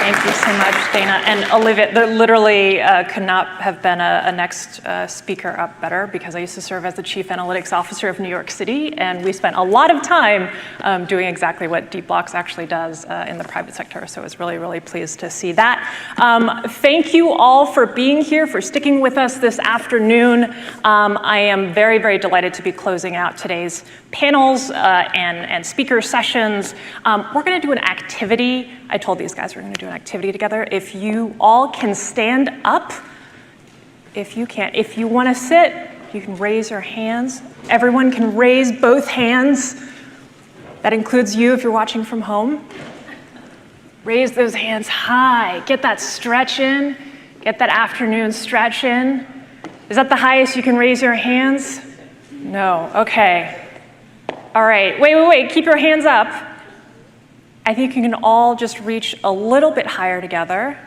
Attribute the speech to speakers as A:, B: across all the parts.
A: Thank you so much, Dana. And Olivia, there literally could not have been a next speaker up better, because I used to serve as the Chief Analytics Officer of New York City, and we spent a lot of time doing exactly what DeepBlocks actually does in the private sector. So I was really, really pleased to see that. Thank you all for being here, for sticking with us this afternoon. I am very, very delighted to be closing out today's panels and speaker sessions. We're going to do an activity. I told these guys we're going to do an activity together. If you all can stand up, if you can't. If you want to sit, you can raise your hands. Everyone can raise both hands. That includes you if you're watching from home. Raise those hands high. Get that stretch in. Get that afternoon stretch in. Is that the highest you can raise your hands? No. Okay. All right. Wait. Keep your hands up. I think you can all just reach a little bit higher together.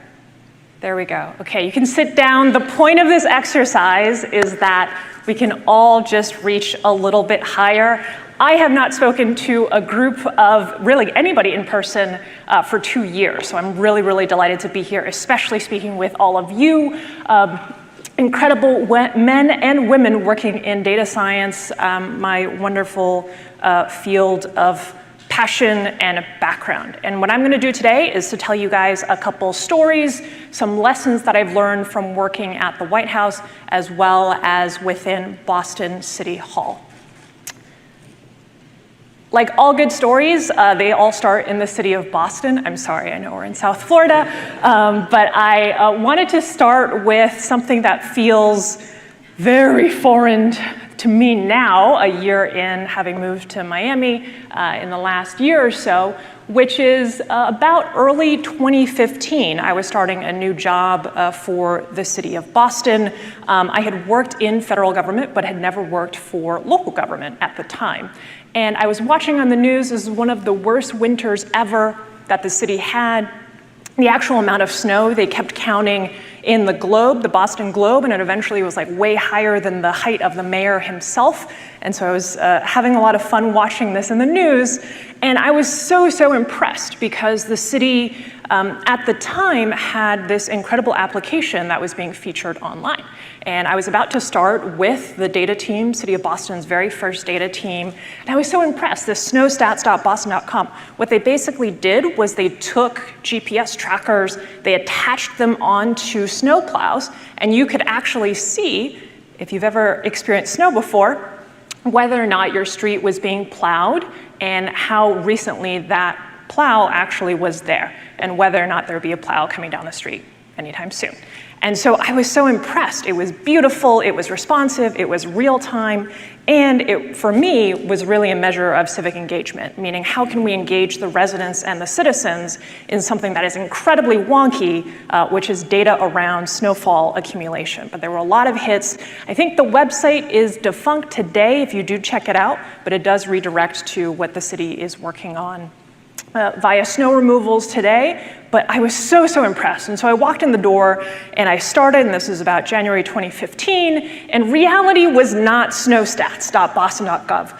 A: There we go. Okay, you can sit down. The point of this exercise is that we can all just reach a little bit higher. I have not spoken to a group of really anybody in person for 2 years, so I'm really, really delighted to be here, especially speaking with all of you. Incredible men and women working in data science, my wonderful field of passion and background. And what I'm going to do today is to tell you guys a couple stories, some lessons that I've learned from working at the White House, as well as within Boston City Hall. Like all good stories, they all start in the city of Boston. I'm sorry, I know we're in South Florida, but I wanted to start with something that feels very foreign to me now, a year in, having moved to Miami in the last year or so, which is about early 2015. I was starting a new job for the city of Boston. I had worked in federal government, but had never worked for local government at the time. And I was watching on the news, this is one of the worst winters ever that the city had. The actual amount of snow, they kept counting in the Globe, the Boston Globe, and it eventually was like way higher than the height of the mayor himself. And so I was having a lot of fun watching this in the news. And I was so impressed because the city at the time had this incredible application that was being featured online. And I was about to start with the data team, City of Boston's very first data team. And I was so impressed, this snowstats.boston.com. What they basically did was they took GPS trackers, they attached them onto snowplows, and you could actually see, if you've ever experienced snow before, whether or not your street was being plowed and how recently that plow actually was there, and whether or not there would be a plow coming down the street anytime soon. And so I was so impressed. It was beautiful, it was responsive, it was real time, and it, for me, was really a measure of civic engagement, meaning how can we engage the residents and the citizens in something that is incredibly wonky, which is data around snowfall accumulation. But there were a lot of hits. I think the website is defunct today if you do check it out, but it does redirect to what the city is working on via snow removals today. But I was so impressed. And so I walked in the door and I started, and this is about January 2015, and reality was not snowstats.boston.gov.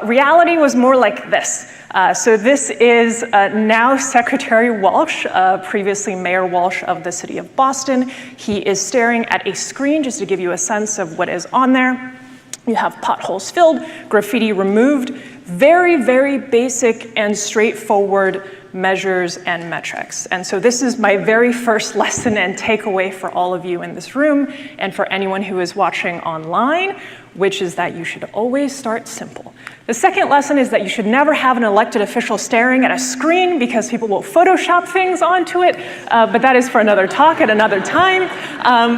A: Reality was more like this. So this is now Secretary Walsh, previously Mayor Walsh of the city of Boston. He is staring at a screen just to give you a sense of what is on there. You have potholes filled, graffiti removed, very basic and straightforward measures and metrics. And so this is my very first lesson and takeaway for all of you in this room and for anyone who is watching online, which is that you should always start simple. The second lesson is that you should never have an elected official staring at a screen because people will Photoshop things onto it, but that is for another talk at another time.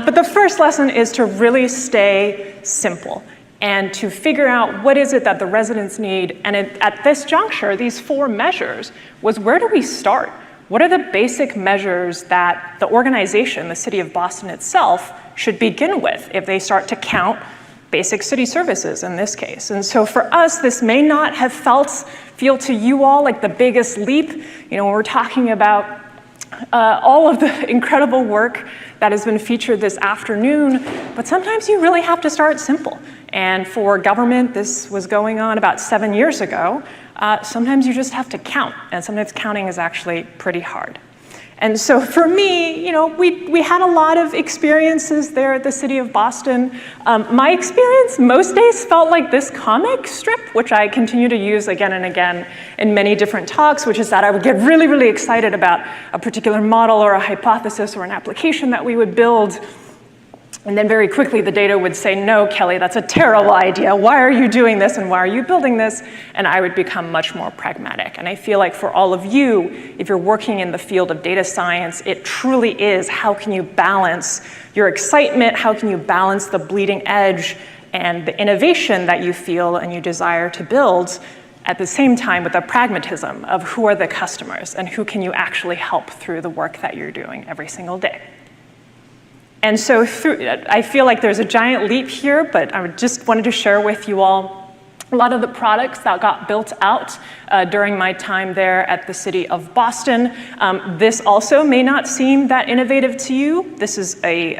A: But the first lesson is to really stay simple and to figure out what is it that the residents need. And at this juncture, these 4 measures was, where do we start? What are the basic measures that the organization, the City of Boston itself, should begin with if they start to count basic city services in this case? And so for us, this may not have feel to you all like the biggest leap. You know, when we're talking about all of the incredible work that has been featured this afternoon, but sometimes you really have to start simple. And for government, this was going on about 7 years ago. Sometimes you just have to count, and sometimes counting is actually pretty hard. And so for me, we had a lot of experiences there at the city of Boston. My experience most days felt like this comic strip, which I continue to use again and again in many different talks, which is that I would get really, really excited about a particular model or a hypothesis or an application that we would build. And then very quickly, the data would say, no, Kelly, that's a terrible idea. Why are you doing this and why are you building this? And I would become much more pragmatic. And I feel like for all of you, if you're working in the field of data science, it truly is how can you balance your excitement, how can you balance the bleeding edge and the innovation that you feel and you desire to build at the same time with the pragmatism of who are the customers and who can you actually help through the work that you're doing every single day. And so I feel like there's a giant leap here, but I just wanted to share with you all a lot of the products that got built out during my time there at the city of Boston. This also may not seem that innovative to you. This is a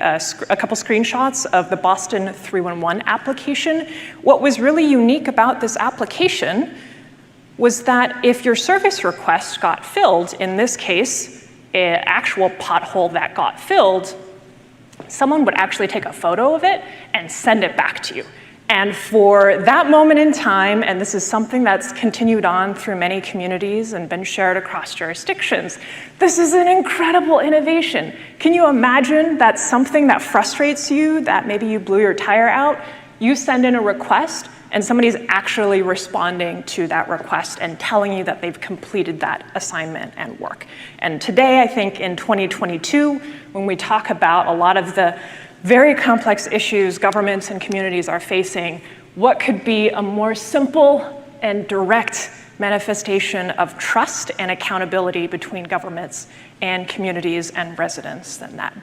A: couple screenshots of the Boston 311 application. What was really unique about this application was that if your service request got filled, in this case, an actual pothole that got filled, someone would actually take a photo of it and send it back to you. And for that moment in time, and this is something that's continued on through many communities and been shared across jurisdictions, this is an incredible innovation. Can you imagine that something that frustrates you, that maybe you blew your tire out, you send in a request, and somebody's actually responding to that request and telling you that they've completed that assignment and work. And today, I think in 2022, when we talk about a lot of the very complex issues governments and communities are facing, what could be a more simple and direct manifestation of trust and accountability between governments and communities and residents than that?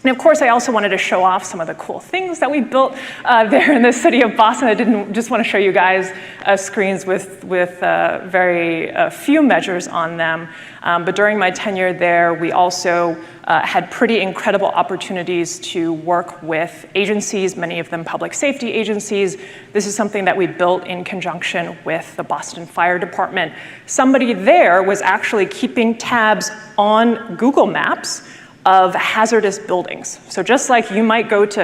A: And of course, I also wanted to show off some of the cool things that we built there in the city of Boston. I didn't just want to show you guys screens with very few measures on them. But during my tenure there, we also had pretty incredible opportunities to work with agencies, many of them public safety agencies. This is something that we built in conjunction with the Boston Fire Department. Somebody there was actually keeping tabs on Google Maps of hazardous buildings. So just like you might go to,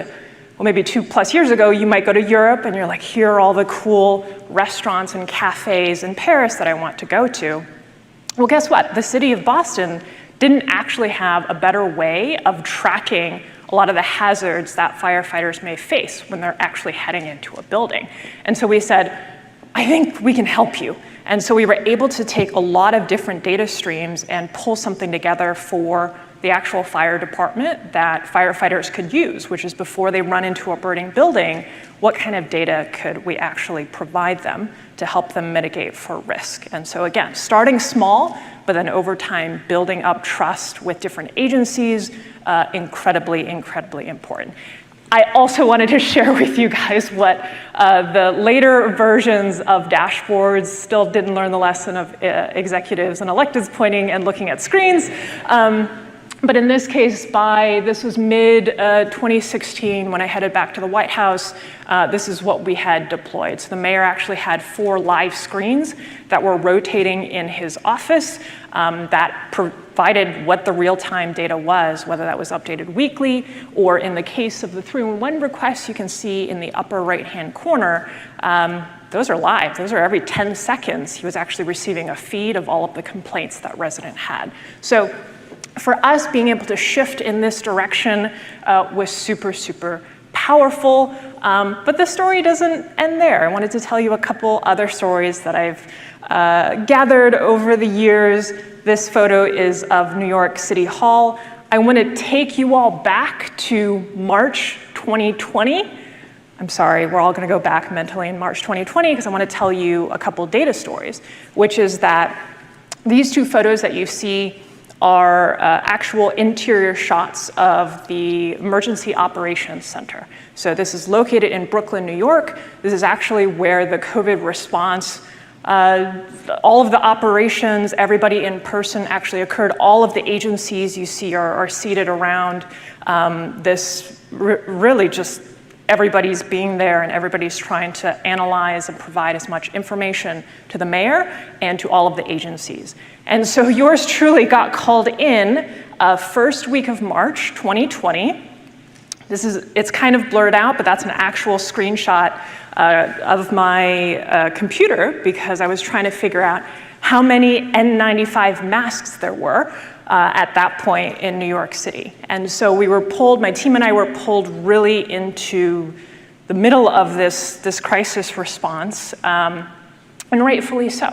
A: well, maybe 2+ years ago, you might go to Europe and you're like, here are all the cool restaurants and cafes in Paris that I want to go to. Well, guess what? The city of Boston didn't actually have a better way of tracking a lot of the hazards that firefighters may face when they're actually heading into a building. And so we said, I think we can help you. And so we were able to take a lot of different data streams and pull something together for the actual fire department that firefighters could use, which is before they run into a burning building, what kind of data could we actually provide them to help them mitigate for risk? And so again, starting small, but then over time, building up trust with different agencies, incredibly, incredibly important. I also wanted to share with you guys what the later versions of dashboards still didn't learn the lesson of executives and electeds pointing and looking at screens. But in this case, this was mid-2016 when I headed back to the White House, this is what we had deployed. So the mayor actually had 4 live screens that were rotating in his office that provided what the real-time data was, whether that was updated weekly, or in the case of the 311 requests, you can see in the upper right-hand corner, those are live. Those are every 10 seconds. He was actually receiving a feed of all of the complaints that resident had. So for us, being able to shift in this direction was super, super powerful. But the story doesn't end there. I wanted to tell you a couple other stories that I've gathered over the years. This photo is of New York City Hall. I want to take you all back to March 2020. I'm sorry, we're all going to go back mentally in March 2020 because I want to tell you a couple data stories, which is that these 2 photos that you see are actual interior shots of the Emergency Operations Center. So this is located in Brooklyn, New York. This is actually where the COVID response, all of the operations, everybody in person actually occurred. All of the agencies you see are seated around this really just everybody's being there and everybody's trying to analyze and provide as much information to the mayor and to all of the agencies. And so yours truly got called in first week of March 2020. It's kind of blurred out, but that's an actual screenshot of my computer, because I was trying to figure out how many N95 masks there were at that point in New York City. And so we were pulled, my team and I were pulled really into the middle of this crisis response, and rightfully so.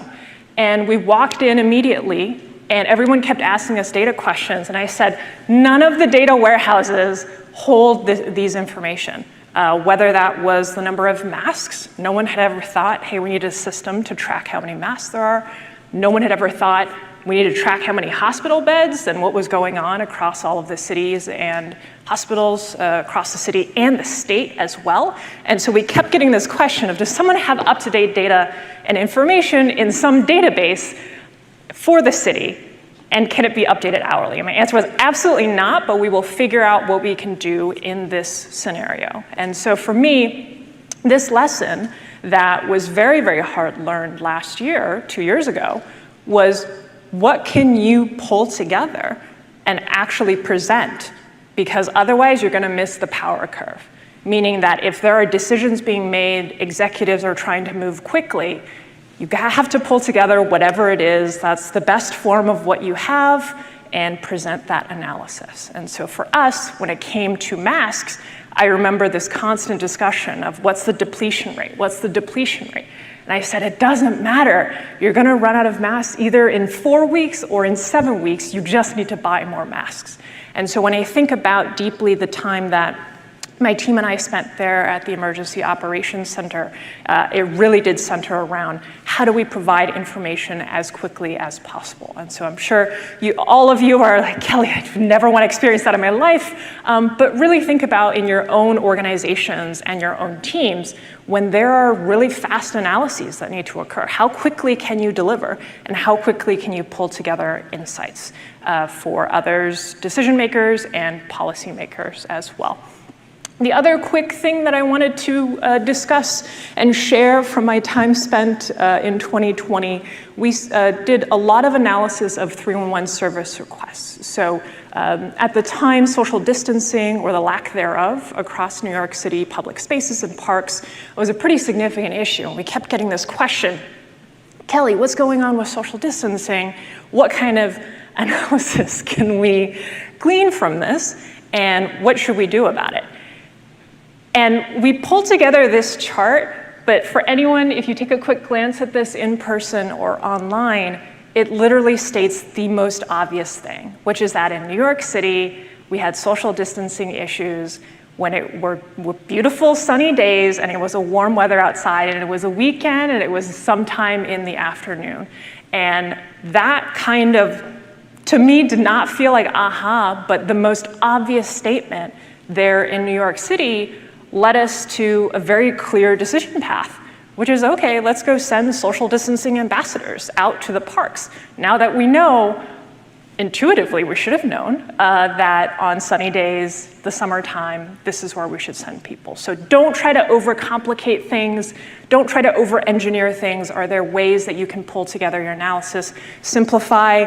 A: And we walked in immediately, and everyone kept asking us data questions, and I said, none of the data warehouses hold these information. Whether that was the number of masks, no one had ever thought, hey, we need a system to track how many masks there are. No one had ever thought we need to track how many hospital beds and what was going on across all of the cities and hospitals across the city and the state as well. And so we kept getting this question of, does someone have up-to-date data and information in some database for the city? And can it be updated hourly? And my answer was absolutely not, but we will figure out what we can do in this scenario. And so for me, this lesson that was very, very hard learned last year, 2 years ago, was what can you pull together and actually present? Because otherwise you're gonna miss the power curve. Meaning that if there are decisions being made, executives are trying to move quickly, you have to pull together whatever it is that's the best form of what you have and present that analysis. And so for us, when it came to masks, I remember this constant discussion of what's the depletion rate? What's the depletion rate? And I said, it doesn't matter. You're gonna run out of masks either in 4 weeks or in 7 weeks. You just need to buy more masks. And so when I think about deeply the time that my team and I spent there at the Emergency Operations Center, it really did center around how do we provide information as quickly as possible. And so I'm sure all of you are like, Kelly, I never want to experience that in my life, but really think about in your own organizations and your own teams, when there are really fast analyses that need to occur, how quickly can you deliver and how quickly can you pull together insights for others, decision makers and policymakers as well. The other quick thing that I wanted to discuss and share from my time spent in 2020, we did a lot of analysis of 311 service requests. So at the time, social distancing or the lack thereof across New York City public spaces and parks was a pretty significant issue. And we kept getting this question, Kelly, what's going on with social distancing? What kind of analysis can we glean from this? And what should we do about it? And we pulled together this chart, but for anyone, if you take a quick glance at this in person or online, it literally states the most obvious thing, which is that in New York City, we had social distancing issues when it were beautiful sunny days and it was a warm weather outside and it was a weekend and it was sometime in the afternoon. And that kind of, to me, did not feel like aha, but the most obvious statement there in New York City led us to a very clear decision path, which is, okay, let's go send social distancing ambassadors out to the parks. Now that we know, intuitively, we should have known that on sunny days, the summertime, this is where we should send people. So don't try to overcomplicate things. Don't try to over-engineer things. Are there ways that you can pull together your analysis, simplify,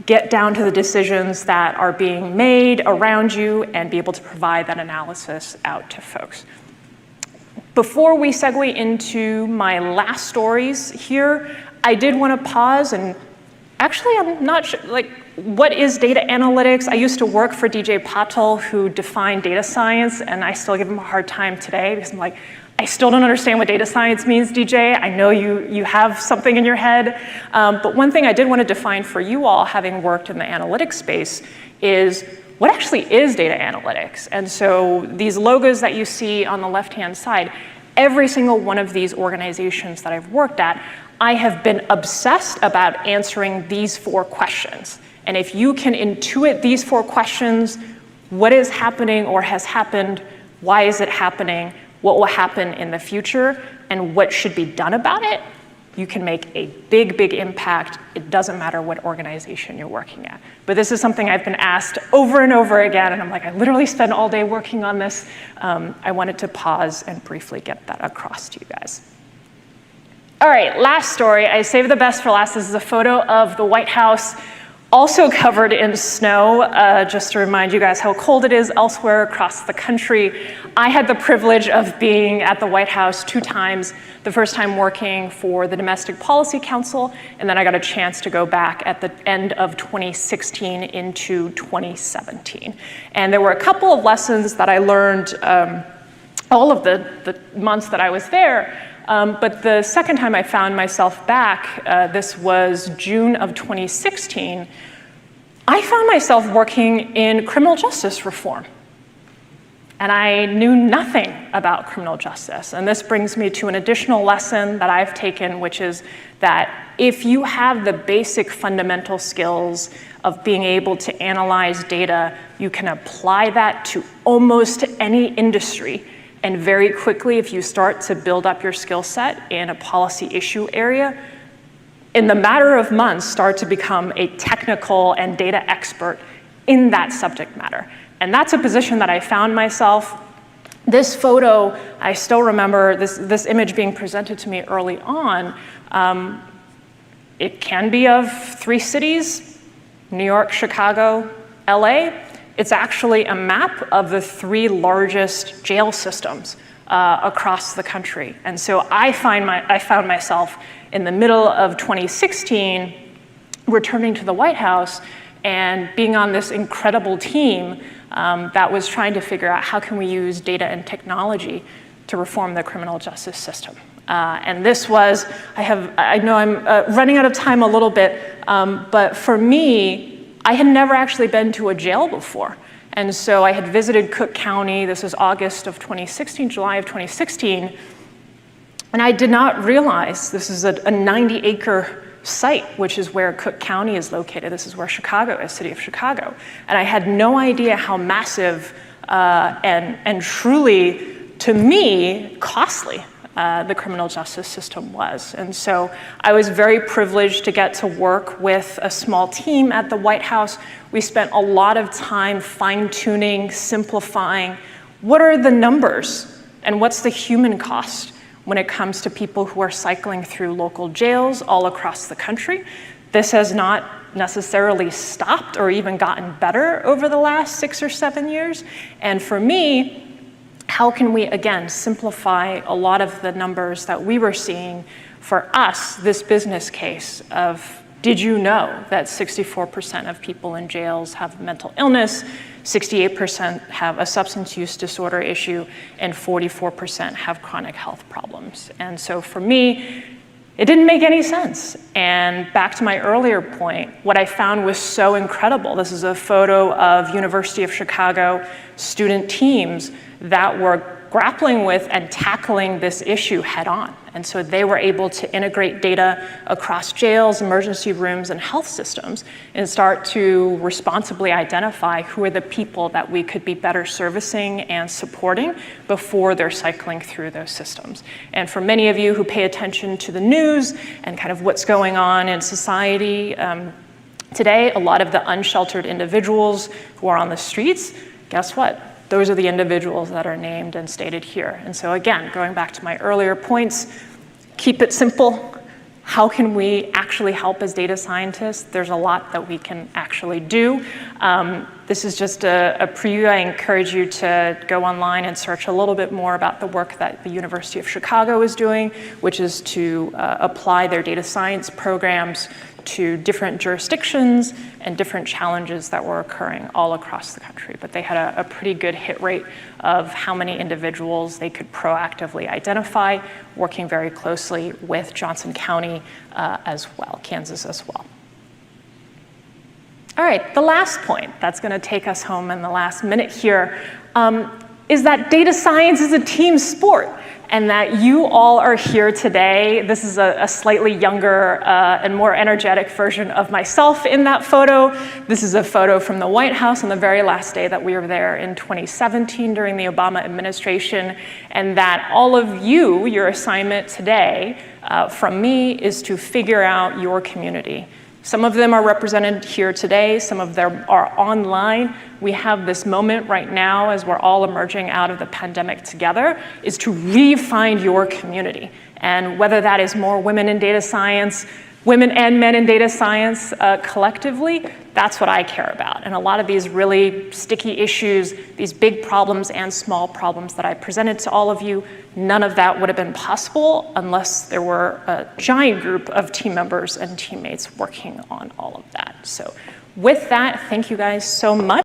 A: get down to the decisions that are being made around you and be able to provide that analysis out to folks. Before we segue into my last stories here, I did want to pause and actually I'm not sure, like, what is data analytics? I used to work for DJ Patil, who defined data science, and I still give him a hard time today because I'm like, I still don't understand what data science means, DJ. I know you have something in your head. But one thing I did want to define for you all, having worked in the analytics space, is what actually is data analytics? And so these logos that you see on the left-hand side, every single one of these organizations that I've worked at, I have been obsessed about answering these 4 questions. And if you can intuit these 4 questions, what is happening or has happened, why is it happening, what will happen in the future, and what should be done about it, you can make a big, big impact. It doesn't matter what organization you're working at. But this is something I've been asked over and over again, and I'm like, I literally spend all day working on this. I wanted to pause and briefly get that across to you guys. All right, last story. I saved the best for last. This is a photo of the White House, also covered in snow, just to remind you guys how cold it is elsewhere across the country. I had the privilege of being at the White House 2 times, the first time working for the Domestic Policy Council, and then I got a chance to go back at the end of 2016 into 2017. And there were a couple of lessons that I learned all of the months that I was there. But the second time I found myself back, this was June of 2016, I found myself working in criminal justice reform. And I knew nothing about criminal justice. And this brings me to an additional lesson that I've taken, which is that if you have the basic fundamental skills of being able to analyze data, you can apply that to almost any industry. And very quickly, if you start to build up your skill set in a policy issue area, in the matter of months, start to become a technical and data expert in that subject matter. And that's a position that I found myself. This photo, I still remember this image being presented to me early on. It can be of 3 cities, New York, Chicago, LA. It's actually a map of the 3 largest jail systems across the country. And so I found myself in the middle of 2016 returning to the White House and being on this incredible team that was trying to figure out how can we use data and technology to reform the criminal justice system. And this was, I know I'm running out of time a little bit, but for me, I had never actually been to a jail before. And so I had visited Cook County. This was August of 2016, July of 2016. And I did not realize this is a 90-acre site, which is where Cook County is located. This is where Chicago is, city of Chicago. And I had no idea how massive and truly, to me, costly the criminal justice system was. And so I was very privileged to get to work with a small team at the White House. We spent a lot of time fine-tuning, simplifying. What are the numbers and what's the human cost when it comes to people who are cycling through local jails all across the country? This has not necessarily stopped or even gotten better over the last 6 or 7 years. And for me, how can we, again, simplify a lot of the numbers that we were seeing for us, this business case of, did you know that 64% of people in jails have mental illness, 68% have a substance use disorder issue, and 44% have chronic health problems? And so for me, it didn't make any sense. And back to my earlier point, what I found was so incredible. This is a photo of University of Chicago student teams that were grappling with and tackling this issue head on. And so they were able to integrate data across jails, emergency rooms, and health systems and start to responsibly identify who are the people that we could be better servicing and supporting before they're cycling through those systems. And for many of you who pay attention to the news and kind of what's going on in society today, a lot of the unsheltered individuals who are on the streets, guess what? Those are the individuals that are named and stated here. And so again, going back to my earlier points, keep it simple. How can we actually help as data scientists? There's a lot that we can actually do. This is just a preview. I encourage you to go online and search a little bit more about the work that the University of Chicago is doing, which is to apply their data science programs to different jurisdictions and different challenges that were occurring all across the country. But they had a pretty good hit rate of how many individuals they could proactively identify, working very closely with Johnson County as well, Kansas as well. All right, the last point that's going to take us home in the last minute here is that data science is a team sport. and that you all are here today. This is a slightly younger and more energetic version of myself in that photo. This is a photo from the White House on the very last day that we were there in 2017 during the Obama administration, and that all of you, your assignment today from me is to figure out your community. Some of them are represented here today, some of them are online. We have this moment right now as we're all emerging out of the pandemic together, is to re-find your community. And whether that is more women in data science, women and men in data science collectively, that's what I care about. And a lot of these really sticky issues, these big problems and small problems that I presented to all of you, none of that would have been possible unless there were a giant group of team members and teammates working on all of that. So with that, thank you guys so much.